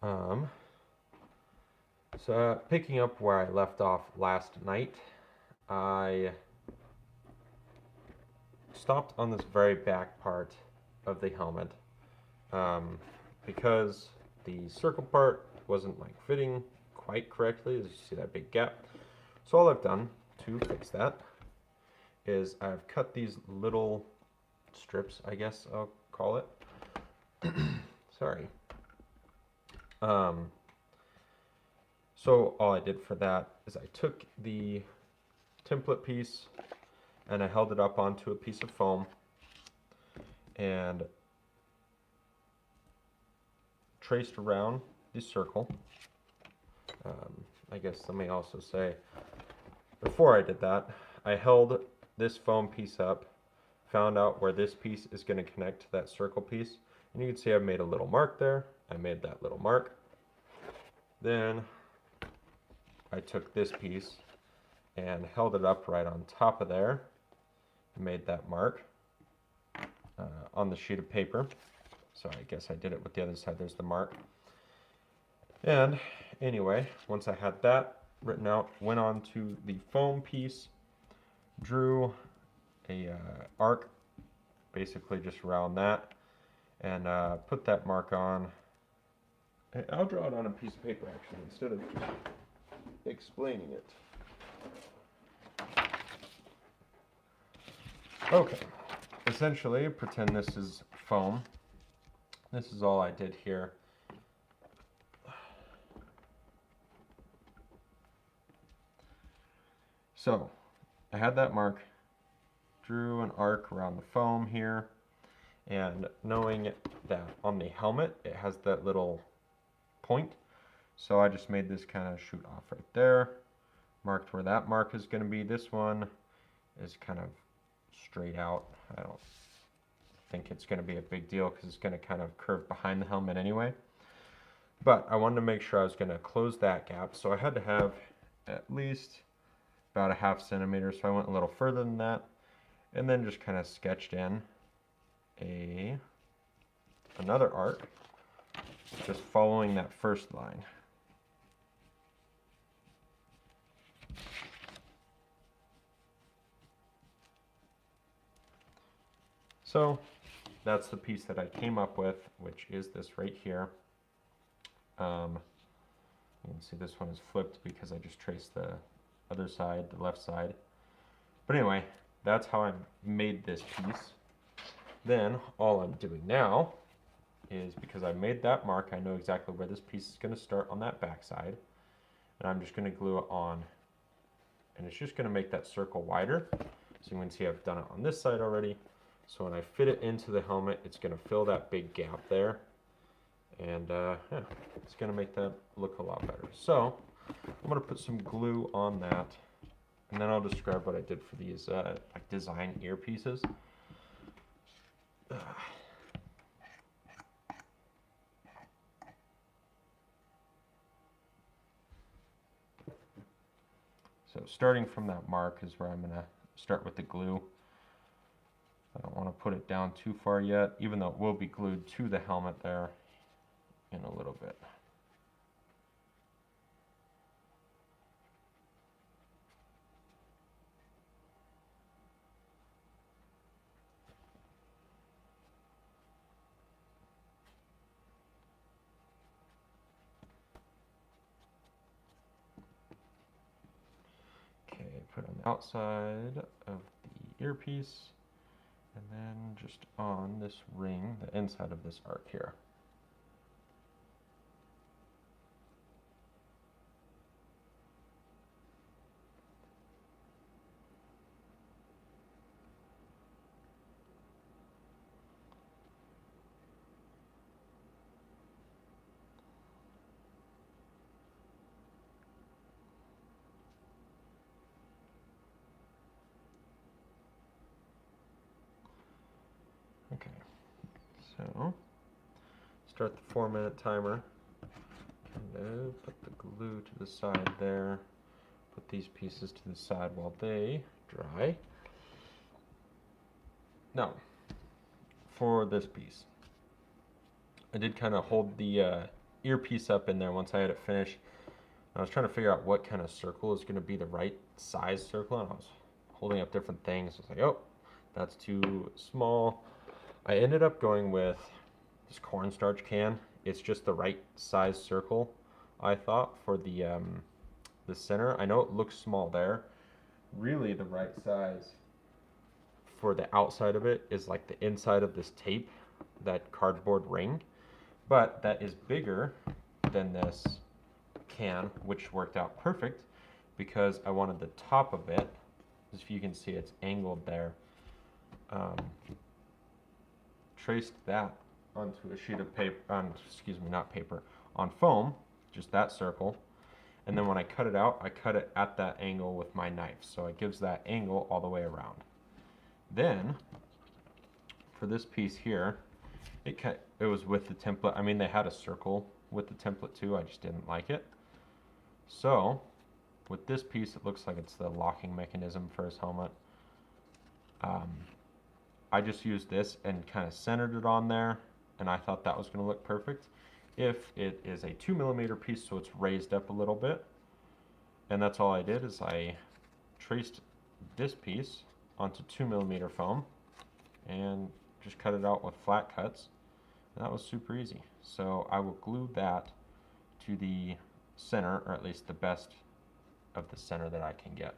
Um, Picking up where I left off last night, I stopped on this very back part of the helmet um, because the circle part wasn't like fitting quite correctly, as you see that big gap. So all I've done to fix that is I've cut these little strips, I guess I'll call it. Sorry. Um, so all I did for that is I took the template piece and I held it up onto a piece of foam and traced around the circle. I guess let me also say, before I did that, I held this foam piece up, found out where this piece is going to connect to that circle piece, and you can see I've made a little mark there. I made that little mark. Then I took this piece and held it up right on top of there, made that mark on the sheet of paper. So I guess I did it with the other side. There's the mark. And anyway, once I had that written out, went on to the foam piece, drew a arc basically just around that, and put that mark on. I'll draw it on a piece of paper actually instead of just explaining it. Okay, essentially pretend this is foam. This is all I did here. So I had that mark, drew an arc around the foam here, and knowing that on the helmet it has that little point, so I just made this kind of shoot off right there, marked where that mark is going to be. This one is kind of straight out. I don't think it's going to be a big deal because it's going to kind of curve behind the helmet anyway. But I wanted to make sure I was going to close that gap, so I had to have at least about a ½ centimeter, so I went a little further than that, and then just kind of sketched in another arc, just following that first line. So that's the piece that I came up with, which is this right here. You can see this one is flipped because I just traced the other side, the left side. But anyway, that's how I made this piece. Then all I'm doing now is, because I made that mark, I know exactly where this piece is going to start on that back side, and I'm just going to glue it on, and it's just going to make that circle wider. So you can see I've done it on this side already. So when I fit it into the helmet, it's going to fill that big gap there, and yeah, it's going to make that look a lot better. So I'm going to put some glue on that, and then I'll describe what I did for these like design earpieces. So starting from that mark is where I'm going to start with the glue. I don't want to put it down too far yet, even though it will be glued to the helmet there in a little bit. Okay, put it on the outside of the earpiece, and then just on this ring, the inside of this arc here. Okay, so start the 4-minute timer. And put the glue to the side there. Put these pieces to the side while they dry. Now, for this piece, I did kind of hold the earpiece up in there once I had it finished. I was trying to figure out what kind of circle is going to be the right size circle, and I was holding up different things. I was like, oh, that's too small. I ended up going with this cornstarch can. It's just the right size circle, I thought, for the center. I know it looks small there. Really, the right size for the outside of it is like the inside of this tape, that cardboard ring, but that is bigger than this can, which worked out perfect because I wanted the top of it, as you can see it's angled there, traced that onto a sheet of paper, excuse me, not paper, on foam, just that circle, and then when I cut it out, I cut it at that angle with my knife, so it gives that angle all the way around. Then, for this piece here, it was with the template. I mean, they had a circle with the template too, I just didn't like it. So, with this piece, it looks like it's the locking mechanism for his helmet. I just used this and kind of centered it on there, and I thought that was going to look perfect. If it is a 2mm piece, so it's raised up a little bit, and that's all I did is I traced this piece onto 2mm foam and just cut it out with flat cuts. And that was super easy. So I will glue that to the center, or at least the best of the center that I can get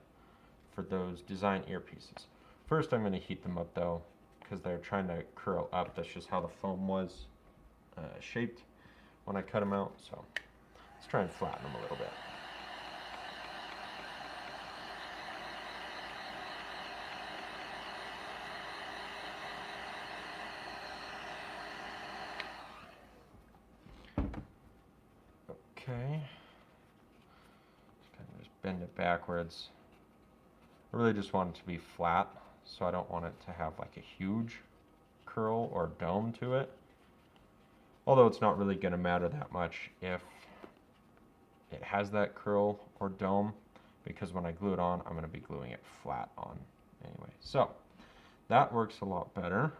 for those design earpieces. First I'm going to heat them up though, because they're trying to curl up. That's just how the foam was shaped when I cut them out. So let's try and flatten them a little bit. Okay, just bend it backwards. I really just want it to be flat, so I don't want it to have like a huge curl or dome to it. Although it's not really going to matter that much if it has that curl or dome, because when I glue it on, I'm going to be gluing it flat on anyway. So that works a lot better.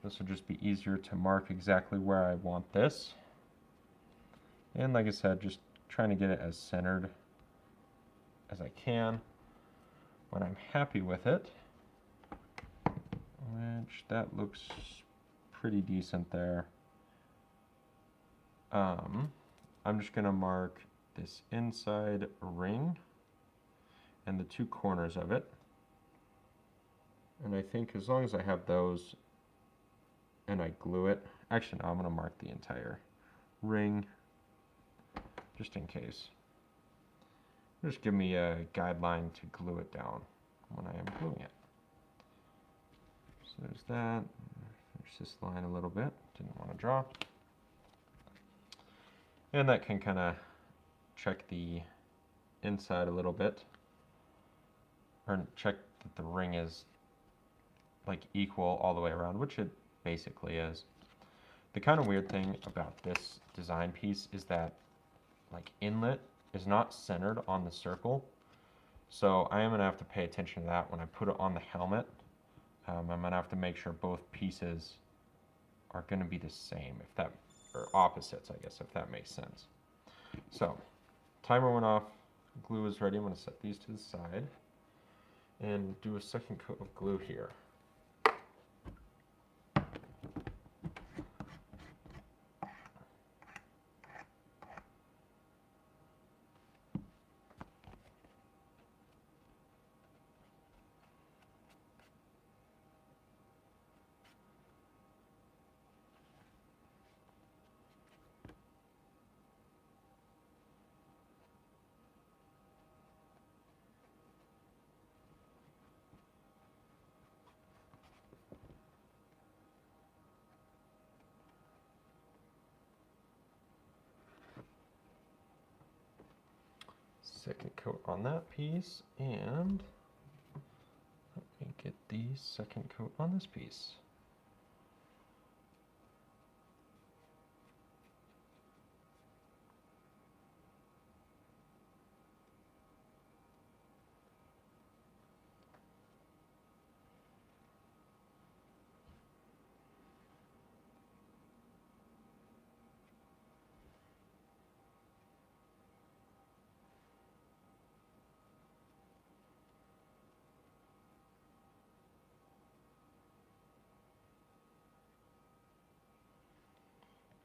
This will just be easier to mark exactly where I want this. And like I said, just trying to get it as centered as I can. When I'm happy with it, which that looks pretty decent there, I'm just going to mark this inside ring and the two corners of it. And I think as long as I have those and I glue it, actually no, I'm going to mark the entire ring just in case. Just give me a guideline to glue it down when I am gluing it. So there's that. There's this line a little bit. Didn't want to draw. And that can kind of check the inside a little bit. Or check that the ring is like equal all the way around, which it basically is. The kind of weird thing about this design piece is that like inlet is not centered on the circle, so I am going to have to pay attention to that when I put it on the helmet. I'm going to have to make sure both pieces are going to be the same, if that, or opposites, I guess, if that makes sense. So, timer went off, glue is ready. I'm going to set these to the side and do a second coat of glue here. Second coat on that piece, and let me get the second coat on this piece.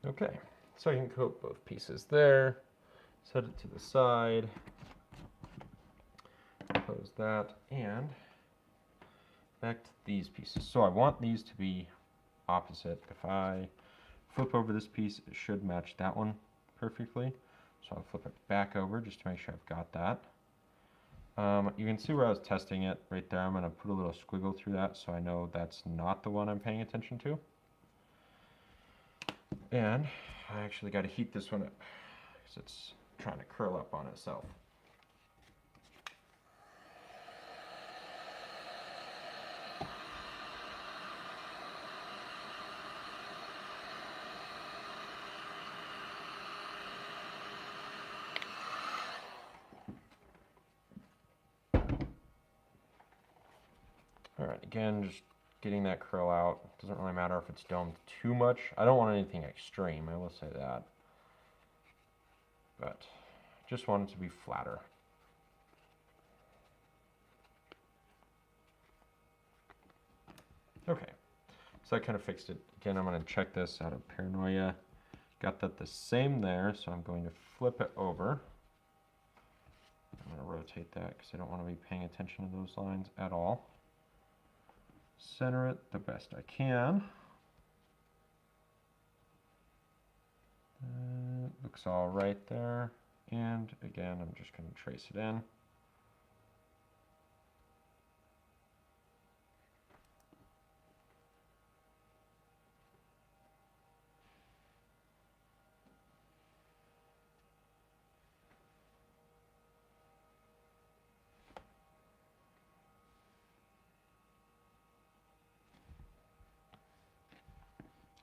Okay, so I can coat both pieces there, set it to the side, close that, and back to these pieces. So I want these to be opposite. If I flip over this piece, it should match that one perfectly. So I'll flip it back over just to make sure I've got that. You can see where I was testing it right there. I'm going to put a little squiggle through that so I know that's not the one I'm paying attention to. And I actually got to heat this one up because it's trying to curl up on itself. Alright, again, just getting that curl out. Doesn't really matter if it's domed too much. I don't want anything extreme, I will say that. But just want it to be flatter. Okay, so I kind of fixed it. Again, I'm going to check this out of paranoia. Got that the same there, so I'm going to flip it over. I'm going to rotate that because I don't want to be paying attention to those lines at all. Center it the best I can. Looks all right there. And again, I'm just going to trace it in.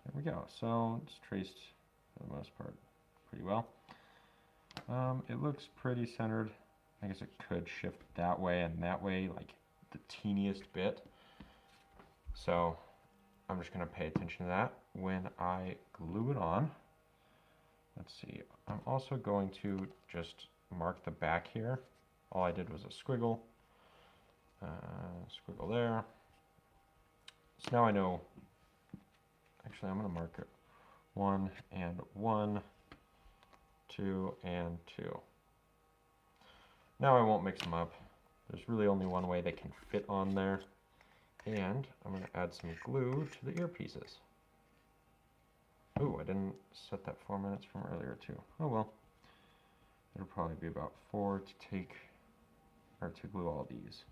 There we go. So it's traced for the most part pretty well. It looks pretty centered. I guess it could shift that way and that way, like the teeniest bit. So I'm just going to pay attention to that when I glue it on. Let's see. I'm also going to just mark the back here. All I did was a squiggle. Squiggle there. So now I know. Actually, I'm going to mark it 1 and 1, 2 and 2. Now I won't mix them up. There's really only one way they can fit on there. And I'm going to add some glue to the earpieces. Oh, I didn't set that 4 minutes from earlier too. Oh well. It'll probably be about 4 to glue all these.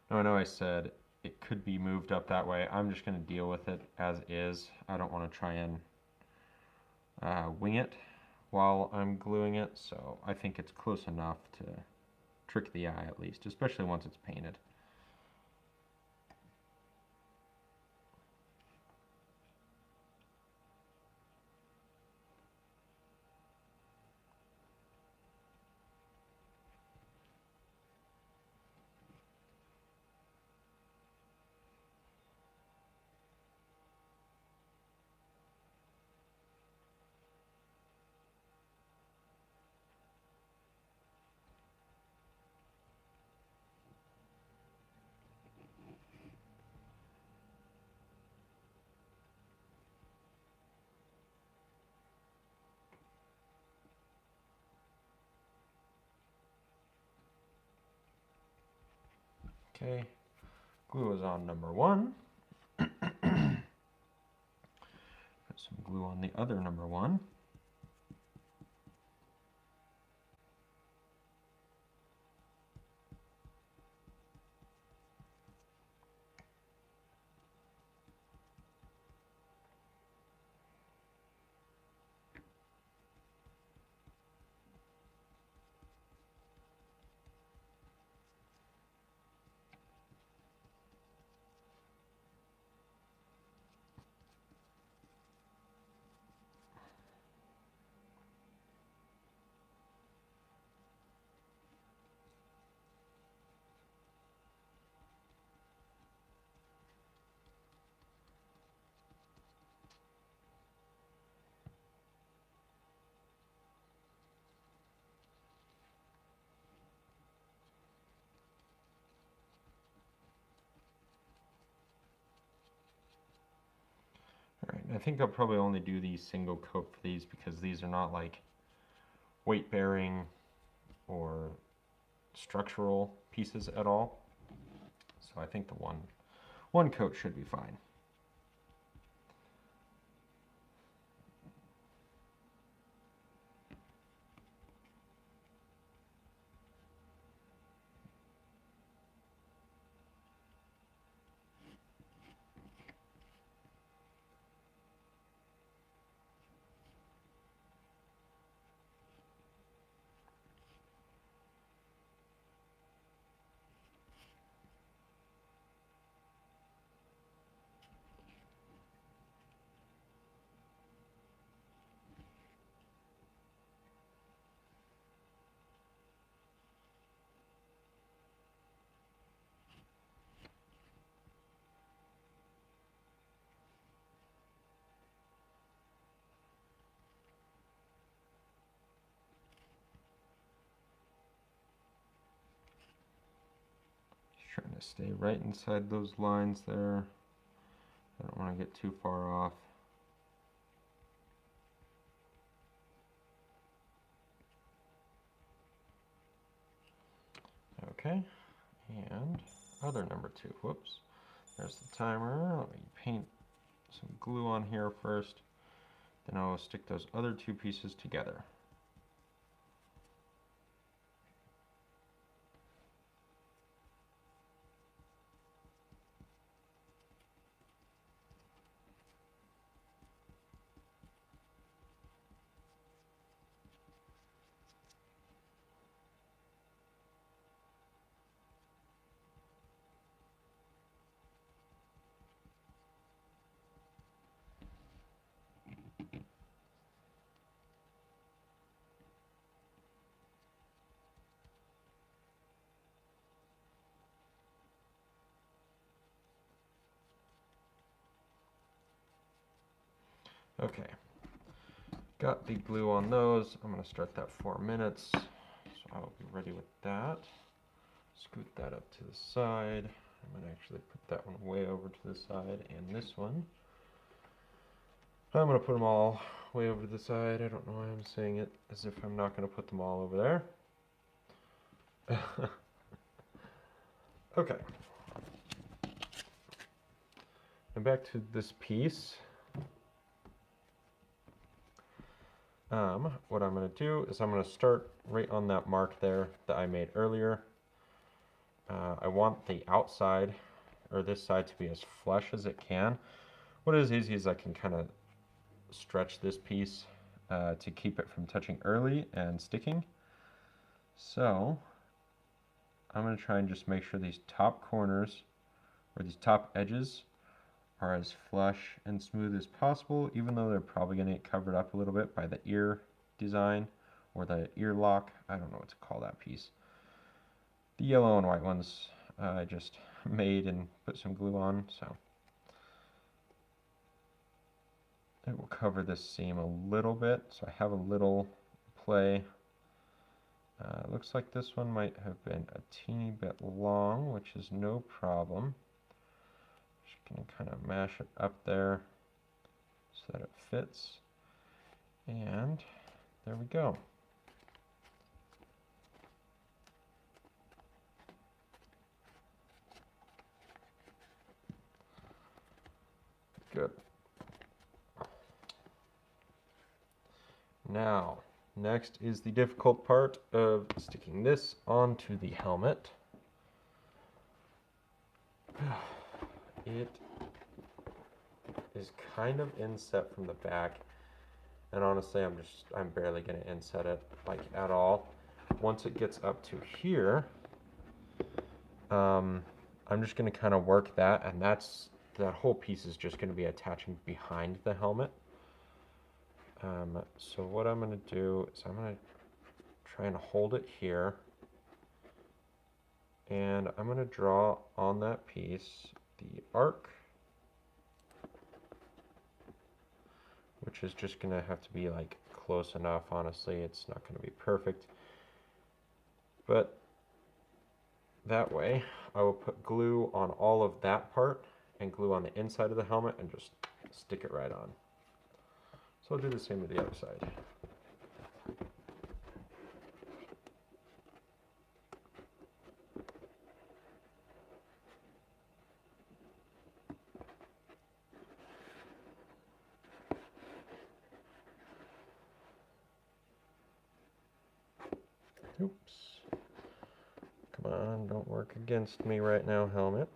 Now I know I said it could be moved up that way. I'm just going to deal with it as is. I don't want to try and wing it while I'm gluing it, so I think it's close enough to trick the eye at least, especially once it's painted. Okay, glue is on number 1. Put some glue on the other number 1. I think I'll probably only do the single coat for these because these are not like weight bearing or structural pieces at all. So I think the one coat should be fine. Trying to stay right inside those lines there. I don't want to get too far off. Okay, and other number 2. Whoops. There's the timer. Let me paint some glue on here first. Then I'll stick those other 2 pieces together. Okay, got the glue on those. I'm going to start that 4 minutes, so I'll be ready with that. Scoot that up to the side. I'm going to actually put that one way over to the side, and this one, I'm going to put them all way over to the side. I don't know why I'm saying it as if I'm not going to put them all over there. Okay. And back to this piece. What I'm going to do is I'm going to start right on that mark there that I made earlier. I want the outside, or this side, to be as flush as it can. What is easy is I can kind of stretch this piece to keep it from touching early and sticking. So I'm going to try and just make sure these top corners, or these top edges, are as flush and smooth as possible, even though they're probably going to get covered up a little bit by the ear design or the ear lock. I don't know what to call that piece. The yellow and white ones I just made and put some glue on, so it will cover this seam a little bit, so I have a little play. Looks like this one might have been a teeny bit long, which is no problem. Just gonna kind of mash it up there so that it fits, and there we go. Good. Now, next is the difficult part of sticking this onto the helmet. It is kind of inset from the back, and honestly I'm barely going to inset it like at all. Once it gets up to here, I'm just going to kind of work that, and that whole piece is just going to be attaching behind the helmet. So what I'm going to do is I'm going to try and hold it here, and I'm going to draw on that piece the arc, which is just going to have to be like close enough. Honestly, it's not going to be perfect, but that way I will put glue on all of that part and glue on the inside of the helmet and just stick it right on. So I'll do the same to the other side. Oops. Come on, don't work against me right now, helmet.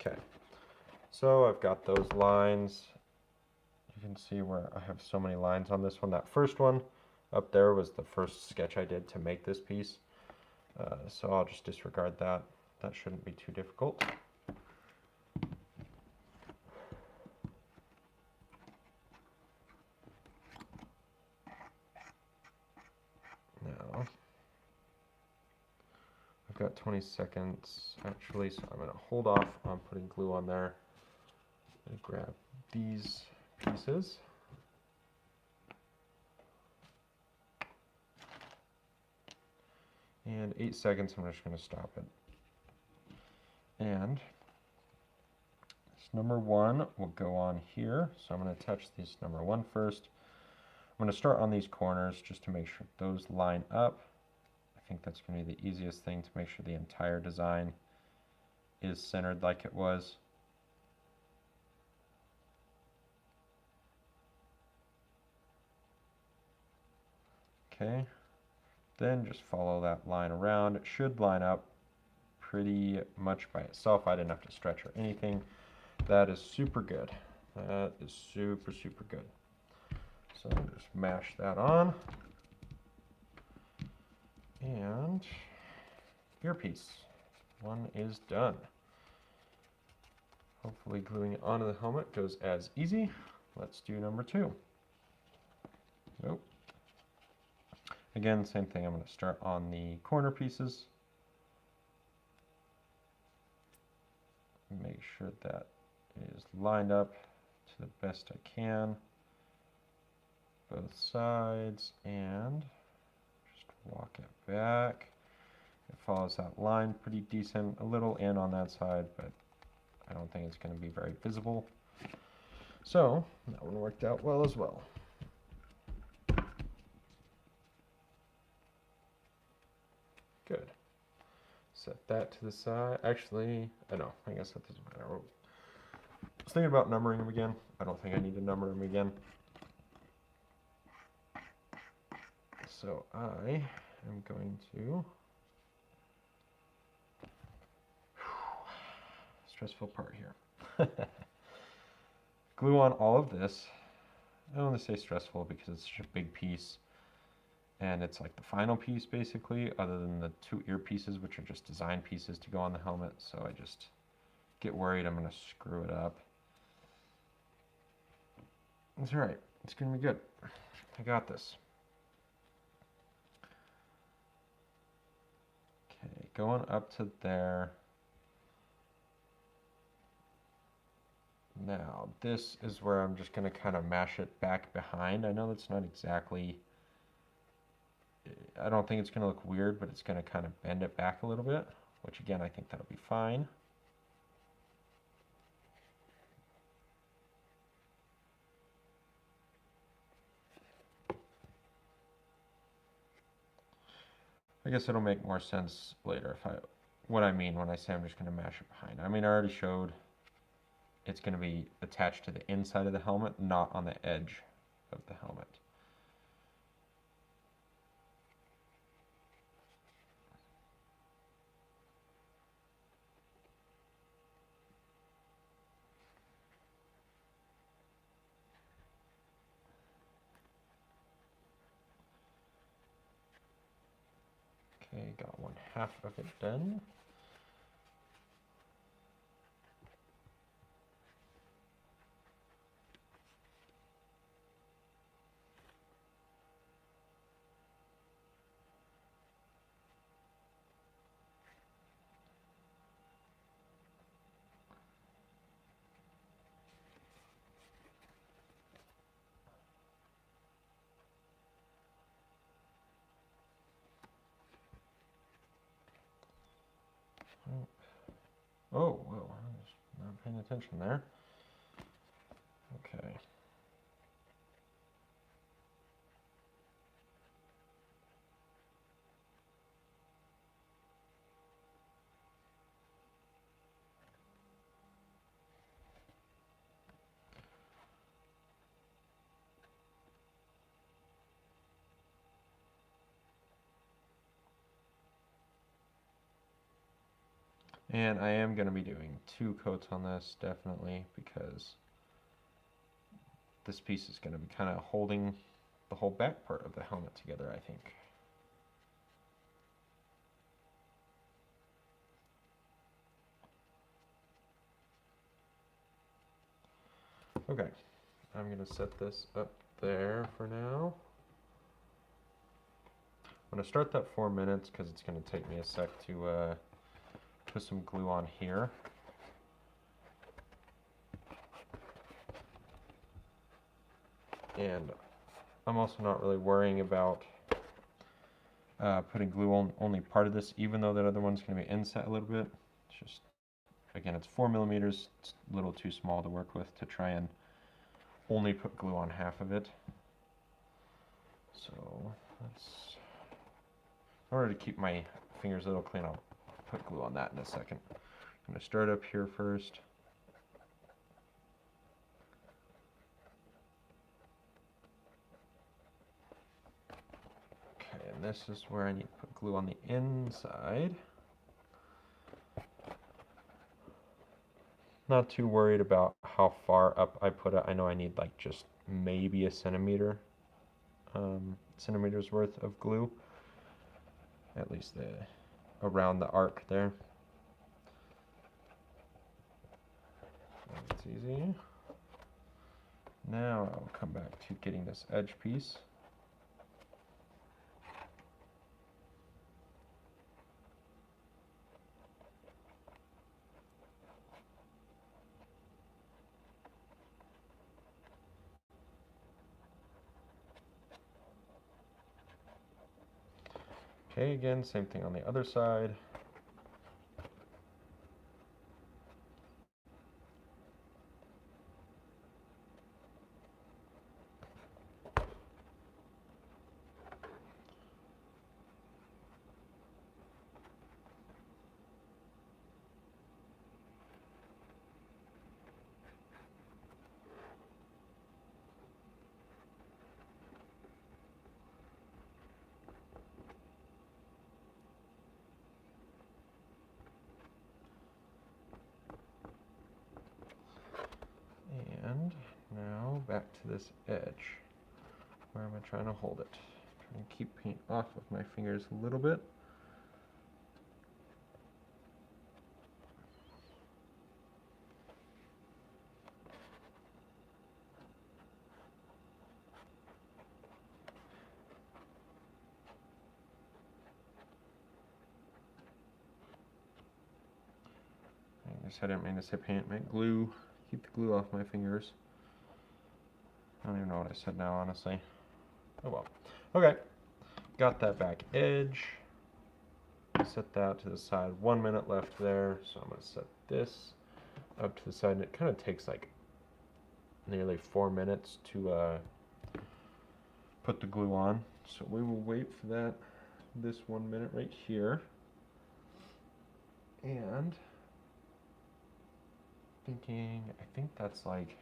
Okay, so I've got those lines. You can see where I have so many lines on this one. That first one up there was the first sketch I did to make this piece. So I'll just disregard that. That shouldn't be too difficult. Now, I've got 20 seconds actually, so I'm going to hold off on putting glue on there and grab these pieces. And 8 seconds, I'm just going to stop it. And this number 1 will go on here. So I'm going to touch this number 1 first. I'm going to start on these corners just to make sure those line up. I think that's going to be the easiest thing to make sure the entire design is centered like it was. Okay, then just follow that line around. It should line up pretty much by itself. I didn't have to stretch or anything. That is super good. That is super, super good. So just mash that on. And earpiece. One is done. Hopefully gluing it onto the helmet goes as easy. Let's do number 2. Nope. Again, same thing. I'm going to start on the corner pieces. Make sure that it is lined up to the best I can. Both sides, and just walk it back. It follows that line pretty decent. A little in on that side, but I don't think it's going to be very visible. So that one worked out well as well. Good. Set that to the side. Actually, I know. I guess that doesn't matter. I was thinking about numbering them again. I don't think I need to number them again. So I am going to stressful part here. Glue on all of this. I only say stressful because it's such a big piece, and it's like the final piece basically, other than the 2 ear pieces, which are just design pieces to go on the helmet. So I just get worried I'm going to screw it up. It's all right. It's going to be good. I got this. Okay, going up to there. Now, this is where I'm just going to kind of mash it back behind. I know that's not exactly, I don't think it's going to look weird, but it's going to kind of bend it back a little bit, which again, I think that'll be fine. I guess it'll make more sense later if what I mean when I say I'm just going to mash it behind. I mean, I already showed it's going to be attached to the inside of the helmet, not on the edge of the helmet. Okay, got 1/2 of it done. Oh, whoa, I was not paying attention there. Okay. And I am going to be doing 2 coats on this, definitely, because this piece is going to be kind of holding the whole back part of the helmet together, I think. Okay, I'm going to set this up there for now. I'm going to start that 4 minutes because it's going to take me a sec to put some glue on here. And I'm also not really worrying about putting glue on only part of this, even though that other one's going to be inset a little bit. It's just, again, it's 4 millimeters. It's a little too small to work with to try and only put glue on half of it. So let's, in order to keep my fingers a little clean, I'll put glue on that in a second. I'm going to start up here first. Okay, and this is where I need to put glue on the inside. Not too worried about how far up I put it. I know I need like just maybe a centimeter's worth of glue, at least around the arc there. That's easy. Now I'll come back to getting this edge piece. Okay, again, same thing on the other side. And now back to this edge. Where am I trying to hold it? Trying to keep paint off of my fingers a little bit. I guess I didn't mean to say paint, I meant glue. Keep the glue off my fingers. I don't even know what I said now, honestly. Oh well. Okay, got that back edge. Set that to the side. 1 minute left there, so I'm going to set this up to the side, and it kind of takes like nearly 4 minutes to put the glue on. So we will wait for that, this 1 minute right here. And thinking, I think that's like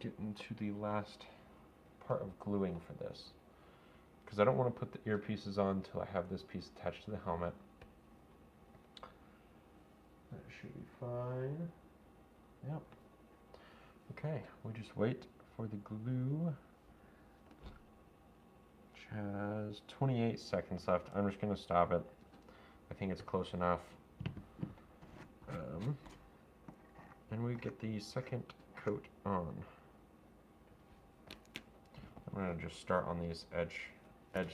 getting to the last part of gluing for this, because I don't want to put the earpieces on until I have this piece attached to the helmet. That should be fine. Yep. Okay, we just wait for the glue, which has 28 seconds left. I'm just going to stop it. I think it's close enough. And we get the second coat on. I'm going to just start on these edge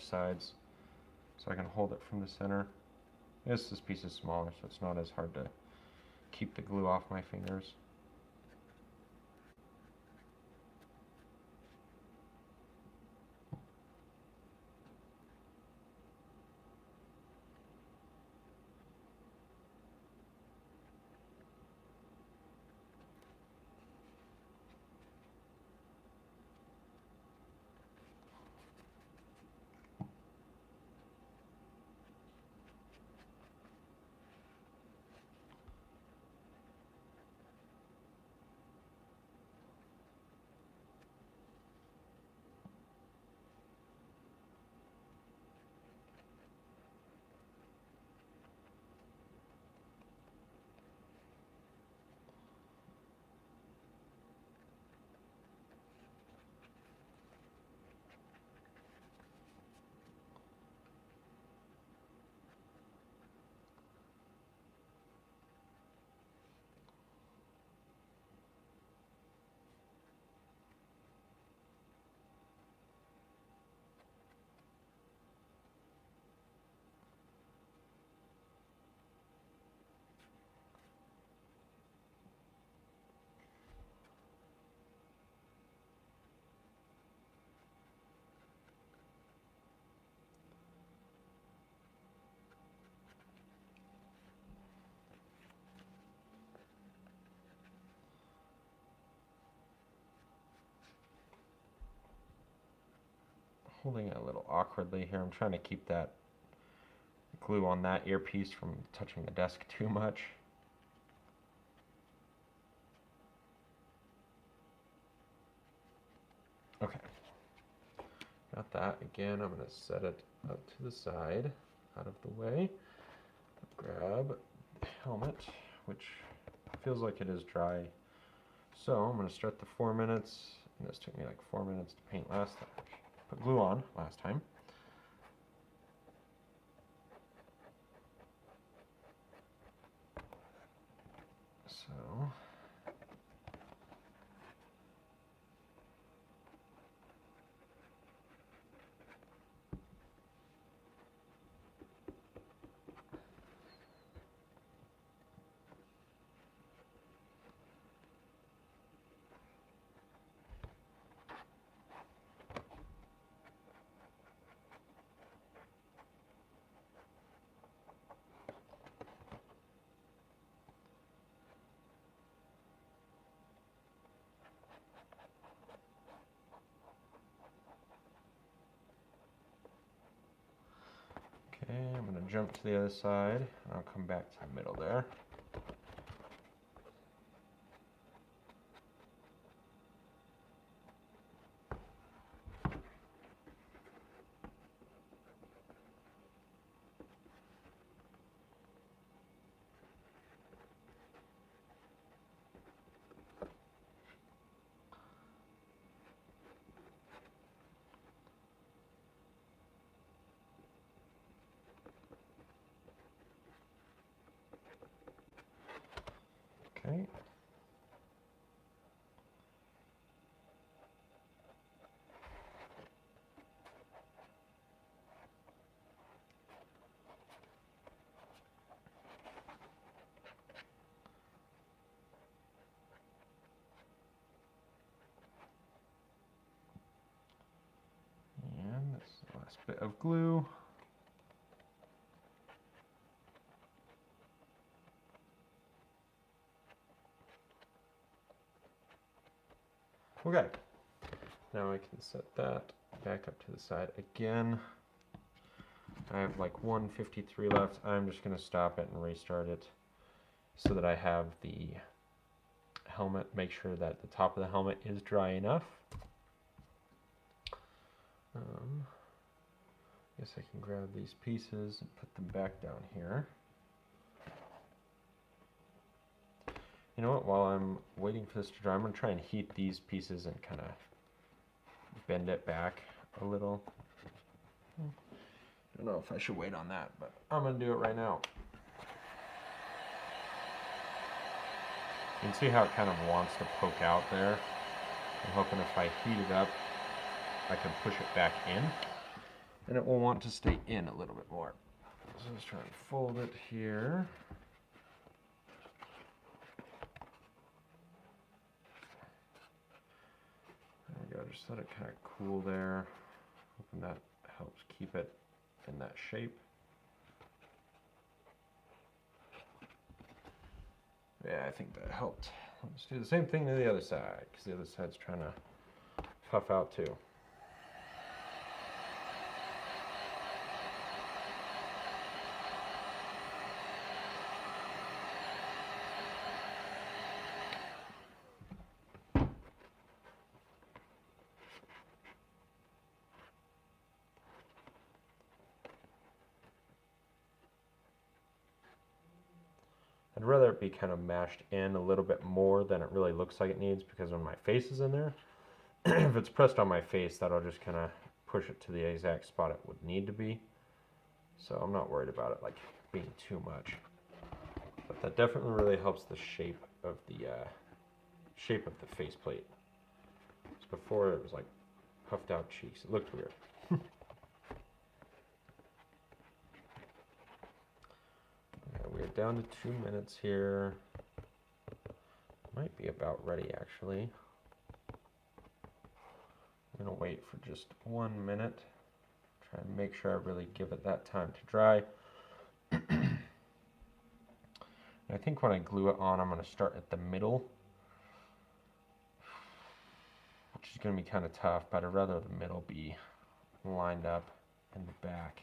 sides so I can hold it from the center. Yes, this piece is smaller, so it's not as hard to keep the glue off my fingers. holding it a little awkwardly here. I'm trying to keep that glue on that earpiece from touching the desk too much. Okay, got that. Again, I'm going to set it up to the side, out of the way. Grab the helmet, which feels like it is dry. So I'm going to start the 4 minutes, and this took me like 4 minutes to paint last time. Put glue on last time. So okay, I'm going to jump to the other side, and I'll come back to the middle there. Okay. And this is the last bit of glue. Okay, now I can set that back up to the side again. I have like 153 left. I'm just going to stop it and restart it so that I have the helmet, make sure that the top of the helmet is dry enough. Guess I can grab these pieces and put them back down here. You know what, while I'm waiting for this to dry, I'm going to try and heat these pieces and kind of bend it back a little. I don't know if I should wait on that, but I'm going to do it right now. You can see how it kind of wants to poke out there. I'm hoping if I heat it up, I can push it back in, and it will want to stay in a little bit more. So let's try and fold it here. There we go, just let it kind of cool there. Hoping that helps keep it in that shape. Yeah, I think that helped. Let's do the same thing to the other side, because the other side's trying to puff out too. I'd rather it be kind of mashed in a little bit more than it really looks like it needs, because when my face is in there, if it's pressed on my face, that'll just kind of push it to the exact spot it would need to be. So I'm not worried about it like being too much. But that definitely really helps the shape of the faceplate. Before it was like puffed out cheeks. It looked weird. We're down to 2 minutes here. Might be about ready actually. I'm gonna wait for just 1 minute. Try and make sure I really give it that time to dry. And I think when I glue it on, I'm gonna start at the middle, which is gonna be kind of tough, but I'd rather the middle be lined up in the back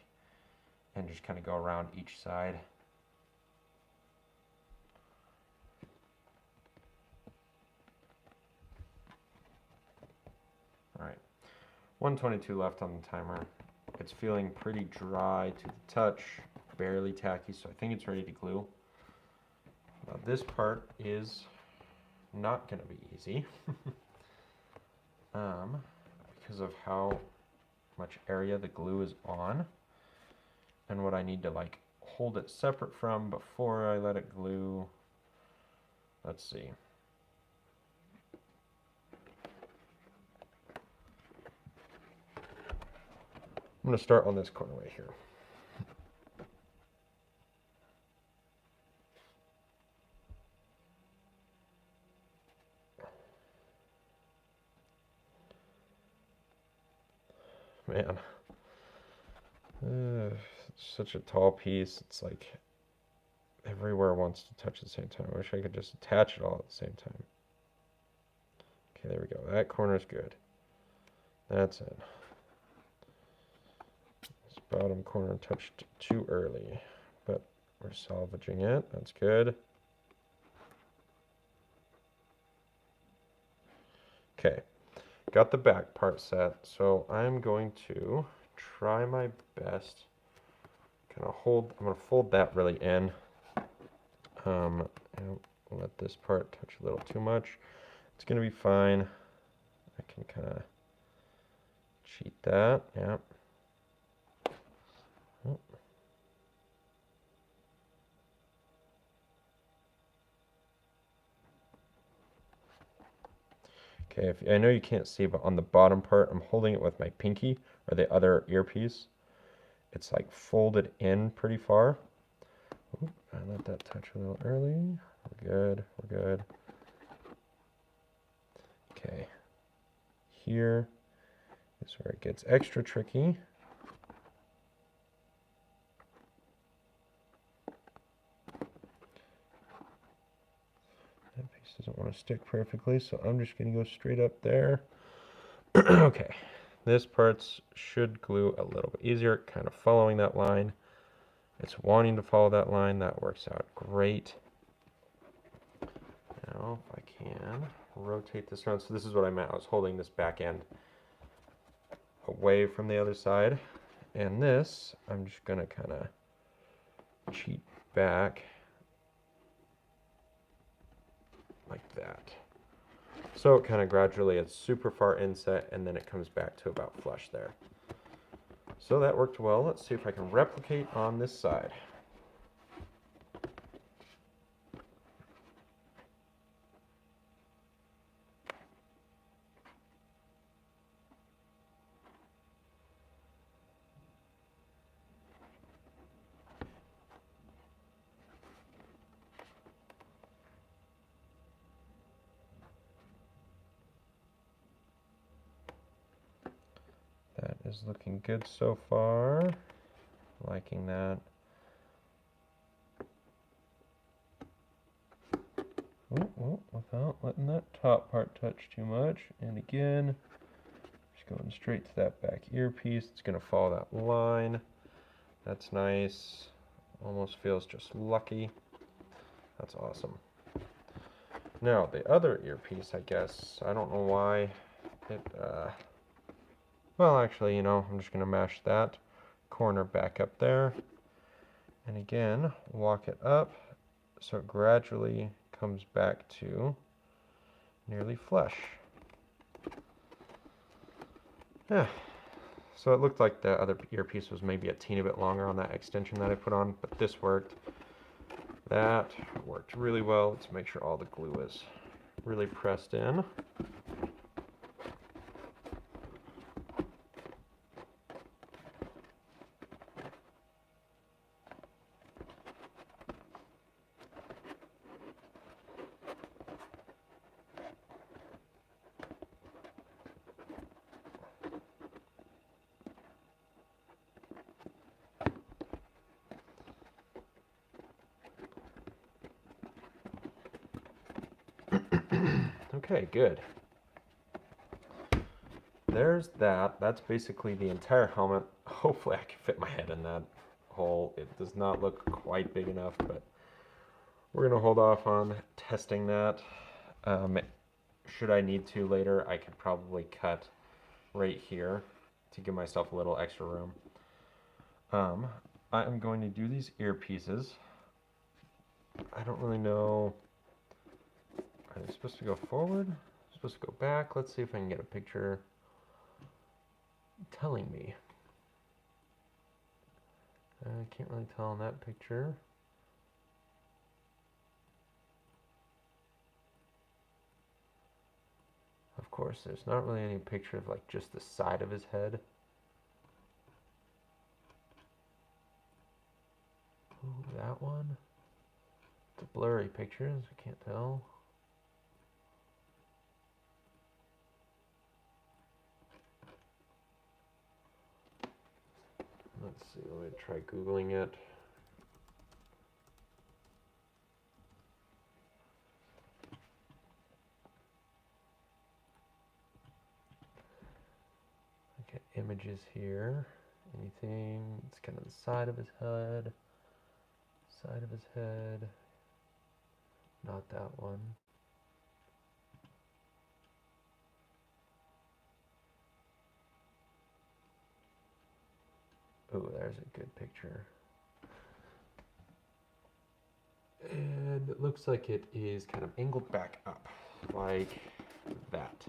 and just kind of go around each side. All right, 122 left on the timer. It's feeling pretty dry to the touch, barely tacky, so I think it's ready to glue. Now this part is not going to be easy because of how much area the glue is on and what I need to like hold it separate from before I let it glue. Let's see. I'm going to start on this corner right here. Man, it's such a tall piece. It's like everywhere wants to touch at the same time. I wish I could just attach it all at the same time. Okay, there we go. That corner's good. That's it. This bottom corner touched too early, but we're salvaging it. That's good. Okay, got the back part set, so I'm going to try my best. I'm gonna fold that really in. And let this part touch a little too much. It's gonna be fine. I can kind of cheat that, yeah. Oh. Okay, I know you can't see, but on the bottom part, I'm holding it with my pinky, or the other earpiece. It's like folded in pretty far. Oop, I let that touch a little early. We're good, we're good. Okay, here is where it gets extra tricky. That piece doesn't want to stick perfectly, so I'm just going to go straight up there. Okay, this part should glue a little bit easier, kind of following that line. It's wanting to follow that line. That works out great. Now, if I can rotate this around. So this is what I meant. I was holding this back end away from the other side. And this, I'm just going to kind of cheat back like that. So it kind of gradually, it's super far inset, and then it comes back to about flush there. So that worked well. Let's see if I can replicate on this side. That is looking good so far. Liking that. Ooh, without letting that top part touch too much. And again, just going straight to that back earpiece. It's going to follow that line. That's nice. Almost feels just lucky. That's awesome. Now, the other earpiece, I guess, I don't know why it, well, actually, you know, I'm just going to mash that corner back up there. And again, walk it up so it gradually comes back to nearly flush. Yeah. So it looked like the other earpiece was maybe a teeny bit longer on that extension that I put on, but this worked. That worked really well. Let's make sure all the glue is really pressed in. Okay, good. there's that. That's basically the entire helmet. Hopefully I can fit my head in that hole. It does not look quite big enough, but we're gonna hold off on testing that. Should I need to later, I could probably cut right here to give myself a little extra room. I'm going to do these earpieces. I don't really know. Are they supposed to go forward? Supposed to go back? Let's see if I can get a picture telling me. I can't really tell in that picture. Of course, there's not really any picture of like just the side of his head. Ooh, that one. It's a blurry picture, so I can't tell. Let's see, let me try Googling it. Okay, images here. Anything? It's kind of the side of his head. Side of his head. Not that one. Oh, there's a good picture. And it looks like it is kind of angled back up, like that.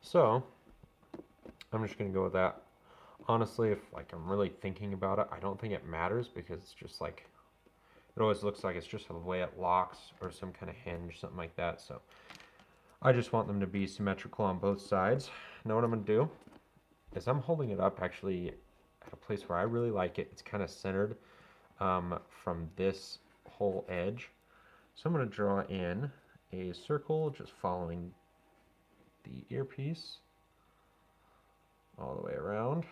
So, I'm just gonna go with that. Honestly, if like I'm really thinking about it, I don't think it matters because it's just like, it always looks like it's just the way it locks or some kind of hinge, something like that. So, I just want them to be symmetrical on both sides. Now what I'm gonna do is I'm holding it up actually at a place where I really like it. It's kind of centered from this whole edge. So I'm going to draw in a circle just following the earpiece all the way around.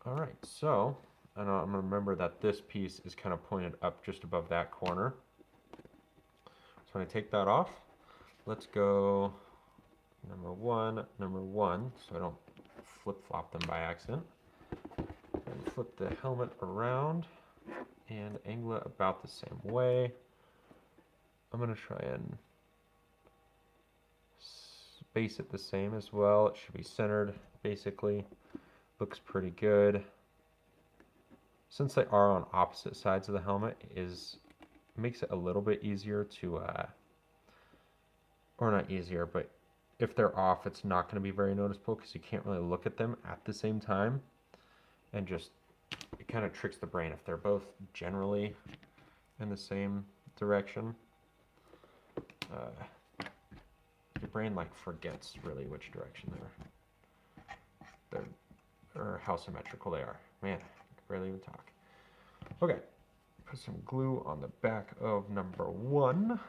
All right, so I'm going to remember that this piece is kind of pointed up just above that corner. So when I take that off, let's go number one, so I don't flip-flop them by accident. And flip the helmet around and angle it about the same way. I'm going to try and base it the same as well. It should be centered basically. Looks pretty good. Since they are on opposite sides of the helmet, makes it a little bit easier to, or not easier, but if they're off, it's not going to be very noticeable because you can't really look at them at the same time, and just it kind of tricks the brain if they're both generally in the same direction. Your brain like forgets really which direction they're or how symmetrical they are. Man, I can barely even talk. Okay, put some glue on the back of number one.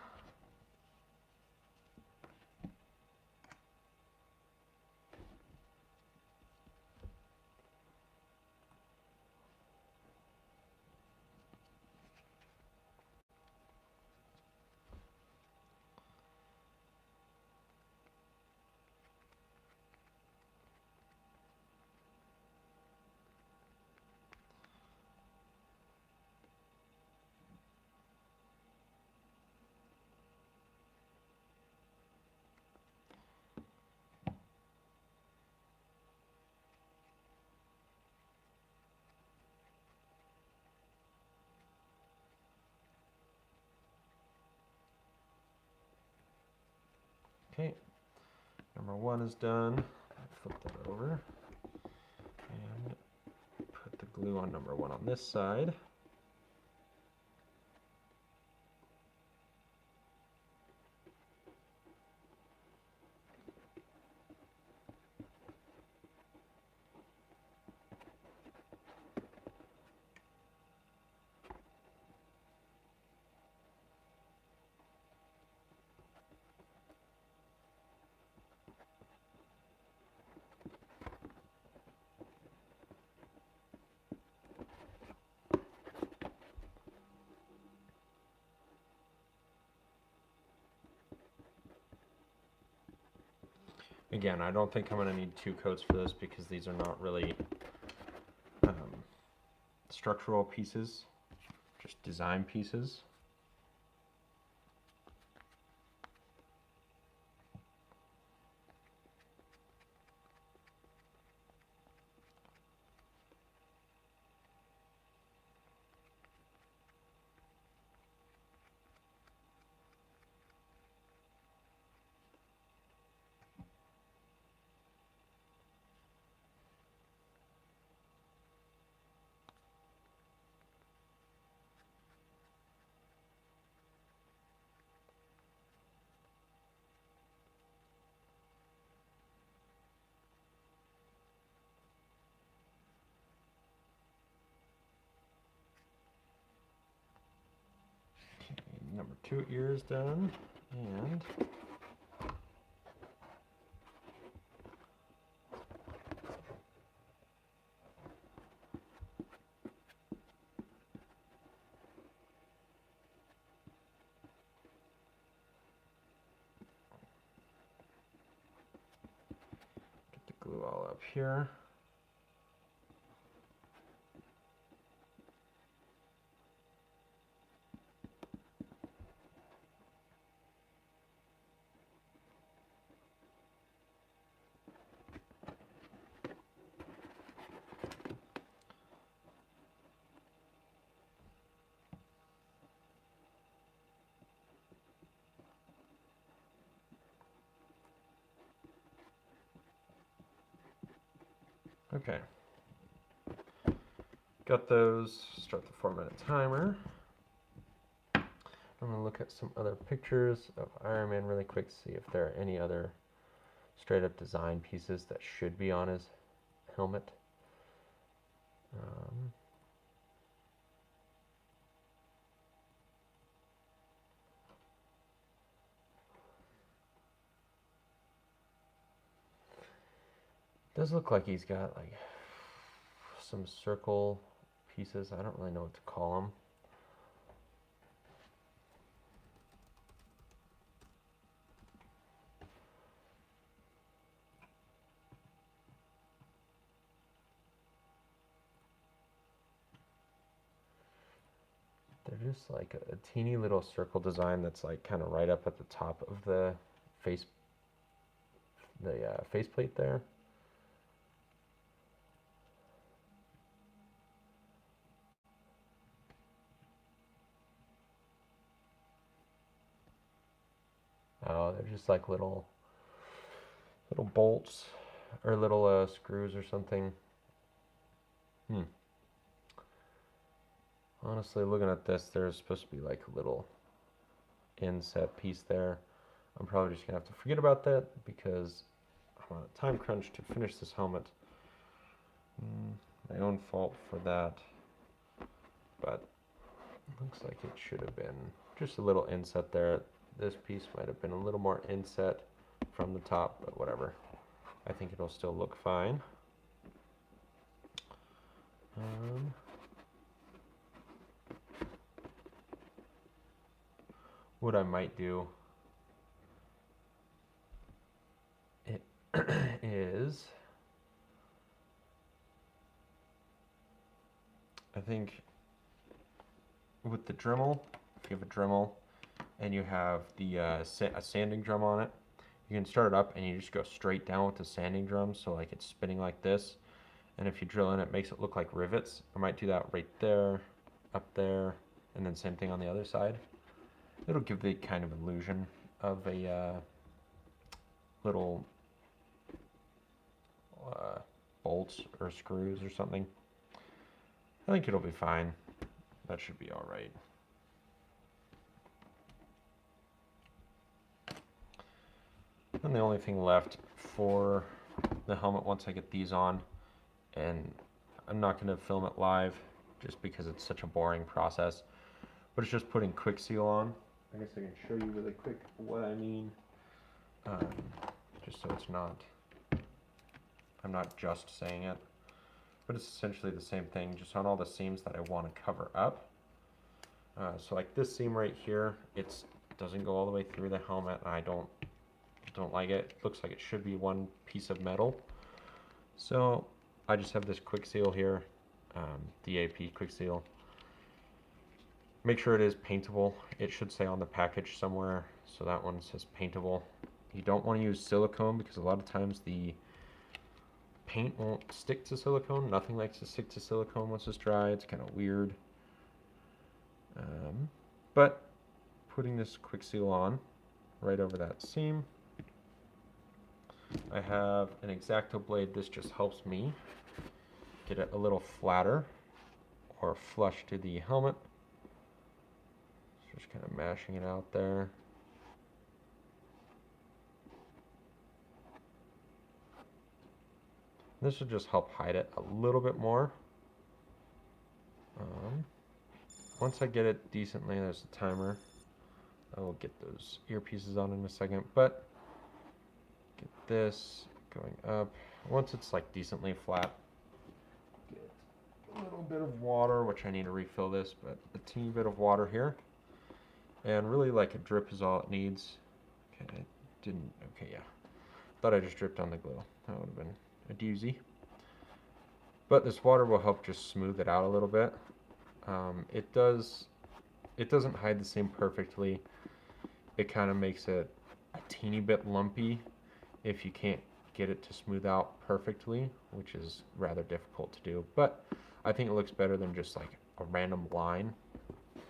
Okay, number one is done. Flip that over and put the glue on number one on this side. Again, I don't think I'm going to need 2 coats for this because these are not really structural pieces, just design pieces. Number 2 ears done, and get the glue all up here. Okay, got those. Start the 4-minute timer. I'm going to look at some other pictures of Iron Man really quick, see if there are any other straight up design pieces that should be on his helmet. Does look like he's got like some circle pieces. I don't really know what to call them. They're just like a teeny little circle design that's like kind of right up at the top of the faceplate there. Oh, they're just like little bolts or little screws or something. Honestly, looking at this, there's supposed to be like a little inset piece there. I'm probably just gonna have to forget about that because I'm on a time crunch to finish this helmet. My own fault for that, but it looks like it should have been just a little inset there. This piece might have been a little more inset from the top, but whatever. I think it'll still look fine. What I might do is, I think with the Dremel, if you have a Dremel and you have the a sanding drum on it, you can start it up and you just go straight down with the sanding drum, so like it's spinning like this. And if you drill in, it makes it look like rivets. I might do that right there, up there, and then same thing on the other side. It'll give the kind of illusion of a little bolts or screws or something. I think it'll be fine. That should be all right. And the only thing left for the helmet once I get these on, and I'm not going to film it live just because it's such a boring process, but it's just putting Quick Seal on. I guess I can show you really quick what I mean, just so it's not, I'm not just saying it, but it's essentially the same thing, just on all the seams that I want to cover up. So like this seam right here, it doesn't go all the way through the helmet, and I don't Don't like it. It looks like it should be one piece of metal. So I just have this quick seal here, DAP quick seal. Make sure it is paintable. It should say on the package somewhere, so that one says paintable. You don't want to use silicone because a lot of times the paint won't stick to silicone. Nothing likes to stick to silicone once it's dry. It's kind of weird. But putting this quick seal on right over that seam. I have an X-Acto blade. This just helps me get it a little flatter or flush to the helmet. Just kind of mashing it out there. This will just help hide it a little bit more. Once I get it decently, there's a timer. I will get those earpieces on in a second, but get this going up. Once it's like decently flat, get a little bit of water, which I need to refill this, but a teeny bit of water here. And really like a drip is all it needs. Okay, I didn't, okay, yeah. Thought I just dripped on the glue. That would have been a doozy. But this water will help just smooth it out a little bit. It doesn't hide the seam perfectly. It kind of makes it a teeny bit lumpy if you can't get it to smooth out perfectly, which is rather difficult to do. But I think it looks better than just like a random line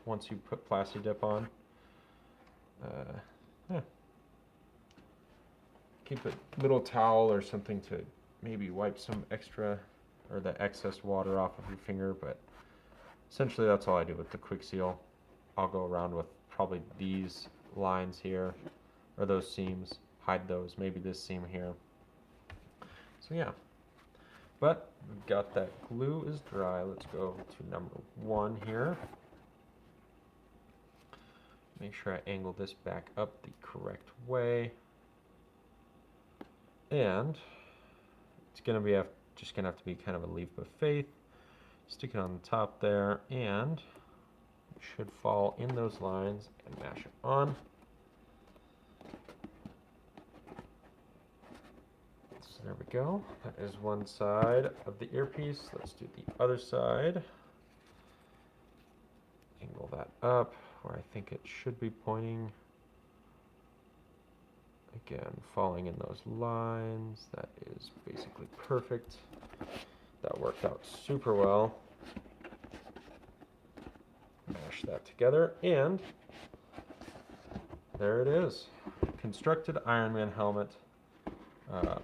once you put Plasti-Dip on. Yeah. Keep a little towel or something to maybe wipe some extra or the excess water off of your finger, but essentially that's all I do with the quick seal. I'll go around with probably these lines here, or those seams, hide those, maybe this seam here. So yeah, but we've got that glue is dry. Let's go over to number 1 here. Make sure I angle this back up the correct way. And it's gonna be just gonna have to be kind of a leap of faith. Stick it on the top there, and it should fall in those lines and mash it on. So there we go. That is one side of the earpiece. Let's do the other side. Angle that up where I think it should be pointing. Again, falling in those lines. That is basically perfect. That worked out super well. Mash that together, and there it is. Constructed Iron Man helmet,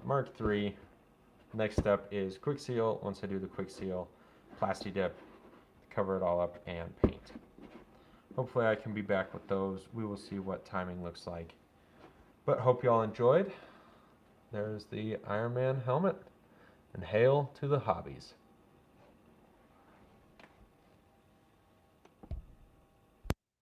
Mark III. Next step is quick seal. Once I do the quick seal, Plasti-Dip, cover it all up, and paint. Hopefully I can be back with those. We will see what timing looks like. But hope you all enjoyed. There's the Iron Man helmet, and hail to the hobbies.